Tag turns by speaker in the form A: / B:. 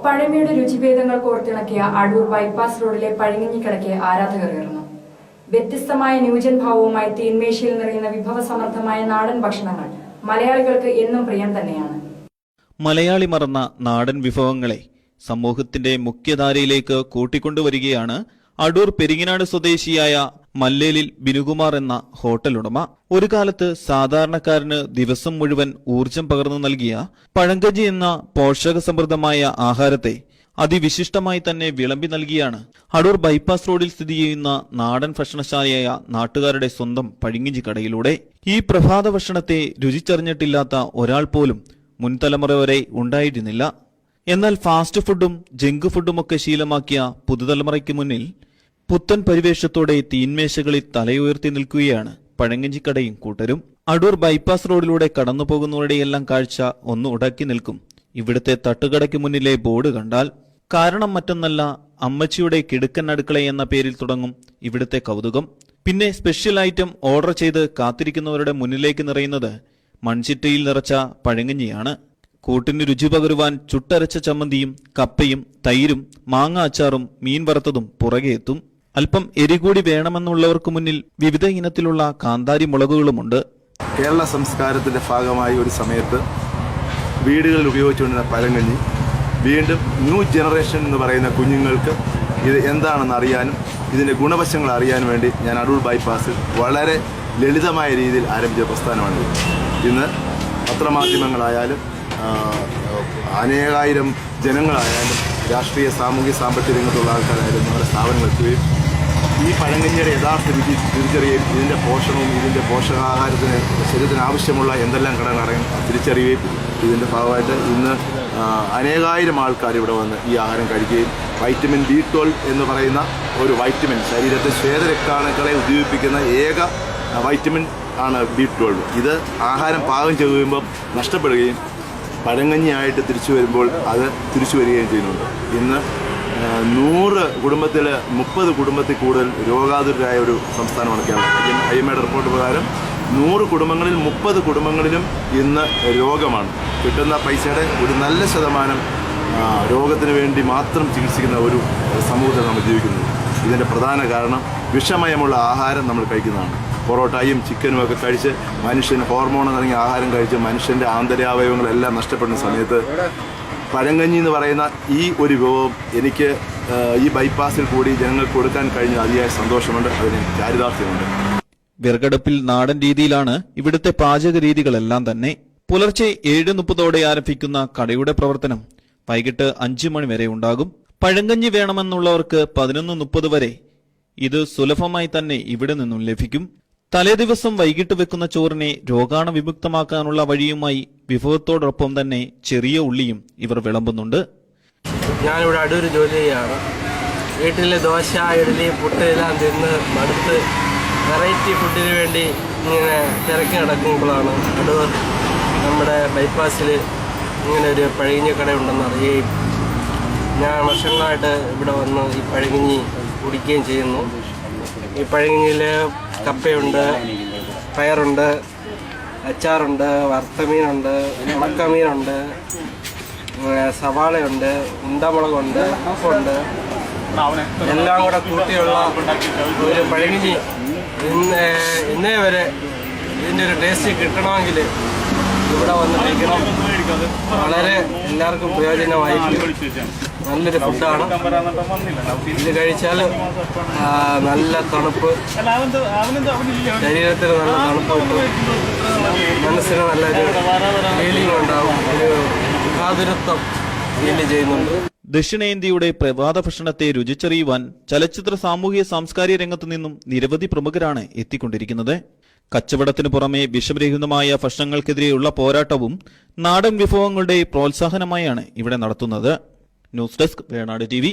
A: പഴമയുടെ രുചിഭേദങ്ങൾ കോർത്തിണക്കിയ അടൂർ ബൈപ്പാസ് റോഡിലെ പഴങ്ങഞ്ഞിക്കടയ്ക്ക് ആരാധകരേറുന്നു. വ്യത്യസ്തമായ ന്യൂജൻ ഭാവവുമായി തീന്മേശയിൽ നിറയുന്ന വിഭവസമൃദ്ധമായ നാടൻ ഭക്ഷണങ്ങൾ മലയാളികൾക്ക് എന്നും പ്രിയം തന്നെയാണ്.
B: മലയാളി മറന്ന നാടൻ വിഭവങ്ങളെ സമൂഹത്തിന്റെ മുഖ്യധാരയിലേക്ക് കൂട്ടിക്കൊണ്ടുവരികയാണ് അടൂർ പെരിങ്ങനാട് സ്വദേശിയായ മല്ലേലിൽ ബിനുകുമാർ എന്ന ഹോട്ടൽ ഉടമ. ഒരു കാലത്ത് സാധാരണക്കാരന് ദിവസം മുഴുവൻ ഊർജം പകർന്നു നൽകിയ പഴങ്കഞ്ഞി എന്ന പോഷകസമൃദ്ധമായ ആഹാരത്തെ അതിവിശിഷ്ടമായി തന്നെ വിളമ്പി നൽകിയാണ് അടൂർ ബൈപ്പാസ് റോഡിൽ സ്ഥിതി ചെയ്യുന്ന നാടൻ ഭക്ഷണശാലയായ നാട്ടുകാരുടെ സ്വന്തം പഴങ്കഞ്ഞി കടയിലൂടെ. ഈ പ്രഭാത ഭക്ഷണത്തെ രുചിച്ചറിഞ്ഞിട്ടില്ലാത്ത ഒരാൾ പോലും മുൻതലമുറ വരെ ഉണ്ടായിരുന്നില്ല. എന്നാൽ ഫാസ്റ്റ് ഫുഡും ജങ്ക് ഫുഡുമൊക്കെ ശീലമാക്കിയ പുതുതലമുറയ്ക്ക് മുന്നിൽ പുത്തൻ പരിവേഷത്തോടെ തീന്മേശകളിൽ തലയുയർത്തി നിൽക്കുകയാണ് പഴങ്കഞ്ഞിക്കടയും കൂട്ടരും. അടൂർ ബൈപ്പാസ് റോഡിലൂടെ കടന്നു പോകുന്നവരുടെയെല്ലാം കാഴ്ച ഒന്ന് ഉടക്കി നിൽക്കും ഇവിടുത്തെ തട്ടുകടയ്ക്ക് മുന്നിലെ ബോർഡ് കണ്ടാൽ. കാരണം മറ്റൊന്നല്ല, അമ്മച്ചിയുടെ കിടുക്കൻ അടുക്കള എന്ന പേരിൽ തുടങ്ങും ഇവിടുത്തെ കൗതുകം. പിന്നെ സ്പെഷ്യൽ ഐറ്റം ഓർഡർ ചെയ്ത് കാത്തിരിക്കുന്നവരുടെ മുന്നിലേക്ക് നിറയുന്നത് മൺചിറ്റയിൽ നിറച്ച പഴങ്കഞ്ഞിയാണ്. കൂട്ടിന് രുചി പകരുവാൻ ചുട്ടരച്ച ചമ്മന്തിയും കപ്പയും തൈരും മാങ്ങ അച്ചാറും മീൻ വറുത്തതും പുറകെ എത്തും. അല്പം എരികൂടി വേണമെന്നുള്ളവർക്ക് മുന്നിൽ വിവിധ ഇനത്തിലുള്ള കാന്താരി മുളകുകളുമുണ്ട്.
C: കേരള സംസ്കാരത്തിന്റെ ഭാഗമായി ഒരു സമയത്ത് വീടുകളിൽ ഉപയോഗിച്ചുകൊണ്ടിരുന്ന പഴങ്കഞ്ഞി വീണ്ടും ന്യൂ ജനറേഷൻ എന്ന് പറയുന്ന കുഞ്ഞുങ്ങൾക്ക് ഇത് എന്താണെന്ന് അറിയാനും ഇതിൻ്റെ ഗുണവശങ്ങൾ അറിയാനും വേണ്ടി ഞാൻ അടൂർ ബൈപ്പാസിൽ വളരെ ലളിതമായ രീതിയിൽ ആരംഭിച്ച പ്രസ്ഥാനമാണ്. ഇന്ന് പത്രമാധ്യമങ്ങളായാലും അനേകായിരം ജനങ്ങളായാലും രാഷ്ട്രീയ സാമൂഹ്യ സാമ്പത്തിക രംഗത്തുള്ള ആൾക്കാരായാലും നമ്മുടെ സ്ഥാപനങ്ങൾ എത്തുകയും ഈ പഴങ്കഞ്ഞിയുടെ യഥാർത്ഥ രുചി തിരിച്ചറിയുകയും ഇതിൻ്റെ പോഷണവും ഇതിൻ്റെ പോഷകാഹാരത്തിന് ശരീരത്തിന് ആവശ്യമുള്ള എന്തെല്ലാം ഘടകങ്ങൾ തിരിച്ചറിയുകയും ഇതിൻ്റെ ഭാഗമായിട്ട് ഇന്ന് അനേകായിരം ആൾക്കാർ ഇവിടെ വന്ന് ഈ ആഹാരം കഴിക്കുകയും വൈറ്റമിൻ B12 എന്ന് പറയുന്ന ഒരു വൈറ്റമിൻ ശരീരത്തെ ശ്വേതരക്താണുക്കളെ ഉദ്ദീപിപ്പിക്കുന്ന ഏക വൈറ്റമിൻ ആണ് B12. ഇത് ആഹാരം പാകം ചെയ്യുമ്പോൾ നഷ്ടപ്പെടുകയും പഴങ്കഞ്ഞിയായിട്ട് തിരിച്ചു വരുമ്പോൾ അത് തിരിച്ചു വരികയും ചെയ്യുന്നുണ്ട്. ഇന്ന് 100 കുടുംബത്തിൽ 30 കുടുംബത്തിൽ കൂടുതൽ രോഗാതുരരായ ഒരു സംസ്ഥാനമാണ് കേരളം. IMAയുടെ റിപ്പോർട്ട് പ്രകാരം 100 കുടുംബങ്ങളിൽ 30 കുടുംബങ്ങളിലും ഇന്ന് രോഗമാണ്. കിട്ടുന്ന പൈസയുടെ ഒരു നല്ല ശതമാനം രോഗത്തിന് വേണ്ടി മാത്രം ചികിത്സിക്കുന്ന ഒരു സമൂഹത്തിൽ നമ്മൾ ജീവിക്കുന്നത്. ഇതിൻ്റെ പ്രധാന കാരണം വിഷമയമുള്ള ആഹാരം നമ്മൾ കഴിക്കുന്നതാണ്. പൊറോട്ടയും ചിക്കനും ഒക്കെ കഴിച്ച് മനുഷ്യന് ഹോർമോൺ തുടങ്ങിയ ആഹാരം കഴിച്ച് മനുഷ്യൻ്റെ ആന്തരാവയവങ്ങളെല്ലാം നഷ്ടപ്പെടുന്ന സമയത്ത് പഴങ്കഞ്ഞി എന്ന് പറയുന്ന ഈ ഒരു വിഭവം എനിക്ക് ഈ ബൈപ്പാസിൽ കൂടി ജനങ്ങൾക്ക് കൊടുക്കാൻ കഴിഞ്ഞ അതിയായ സന്തോഷമുണ്ട്. അതിന് ചാരിതാർത്ഥ്യമുണ്ട്.
B: വിറകടുപ്പിൽ നാടൻ രീതിയിലാണ് ഇവിടുത്തെ പാചക രീതികളെല്ലാം തന്നെ. പുലർച്ചെ 7:30 ആരംഭിക്കുന്ന കടയുടെ പ്രവർത്തനം വൈകിട്ട് 5 മണി വരെ ഉണ്ടാകും. പഴങ്കഞ്ഞി വേണമെന്നുള്ളവർക്ക് 11:30 വരെ ഇത് സുലഭമായി തന്നെ ഇവിടെ നിന്നും ലഭിക്കും. തലേദിവസം വൈകിട്ട് വെക്കുന്ന ചോറിനെ രോഗാണുവിമുക്തമാക്കാനുള്ള വഴിയുമായി വിഭവത്തോടൊപ്പം തന്നെ ചെറിയ ഉള്ളിയും ഇവർ വിളമ്പുന്നുണ്ട്.
D: ഞാനിവിടെ അടൂർ ജോലി ചെയ്യാണ്. വീട്ടിലെ ദോശ, ഇഡ്ഡലി, പുട്ട് എല്ലാം തിന്ന് മടുത്ത് വെറൈറ്റി ഫുഡിന് വേണ്ടി ഇങ്ങനെ തിരക്കി നടക്കുമ്പോഴാണ് അടൂർ നമ്മുടെ ബൈപ്പാസിൽ ഇങ്ങനെ ഒരു പഴങ്കഞ്ഞിക്കട ഉണ്ടെന്ന് അറിയുകയും ഞാൻ വർഷങ്ങളായിട്ട് ഇവിടെ വന്ന് ഈ പഴങ്കഞ്ഞി കുടിക്കുകയും ചെയ്യുന്നു. ഈ പഴങ്കഞ്ഞിയിൽ കപ്പയുണ്ട്, പയറുണ്ട്, അച്ചാറുണ്ട്, വറുത്തമീനുണ്ട്, ഉണക്കമീനുണ്ട്, സവാളയുണ്ട്, ഉണ്ടമുളകുണ്ട്, ഉപ്പുണ്ട്, എല്ലാം കൂടെ കൂട്ടിയുള്ള ഒരു പഴങ്കഞ്ഞി ഇന്നേ വരെ ഇതിൻ്റെ ഒരു ടേസ്റ്റ് കിട്ടണമെങ്കിൽ ഇവിടെ വന്ന് കഴിക്കണം. വളരെ എല്ലാവർക്കും പ്രയോജനമായിരിക്കും. നല്ലൊരു ഫുഡാണ്. ഇത് കഴിച്ചാൽ നല്ല തണുപ്പ്, ശരീരത്തിന് നല്ല തണുപ്പ് കിട്ടും, മനസ്സിന് നല്ലൊരു ഫീലിംഗ് ഉണ്ടാവും, ഒരു ആതുരത്വം ഫീൽ ചെയ്യുന്നുണ്ട്.
B: ദക്ഷിണേന്ത്യയുടെ പ്രഭാത ഭക്ഷണത്തെ രുചിച്ചറിയുവാൻ ചലച്ചിത്ര സാമൂഹ്യ സാംസ്കാരിക രംഗത്തു നിന്നും നിരവധി പ്രമുഖരാണ് എത്തിക്കൊണ്ടിരിക്കുന്നത്. കച്ചവടത്തിനു പുറമെ വിഷരഹിതമായ ഭക്ഷണങ്ങൾക്കെതിരെയുള്ള പോരാട്ടവും നാടൻ വിഭവങ്ങളുടെ പ്രോത്സാഹനമായാണ് ഇവിടെ നടത്തുന്നത്. News desk Venad TV.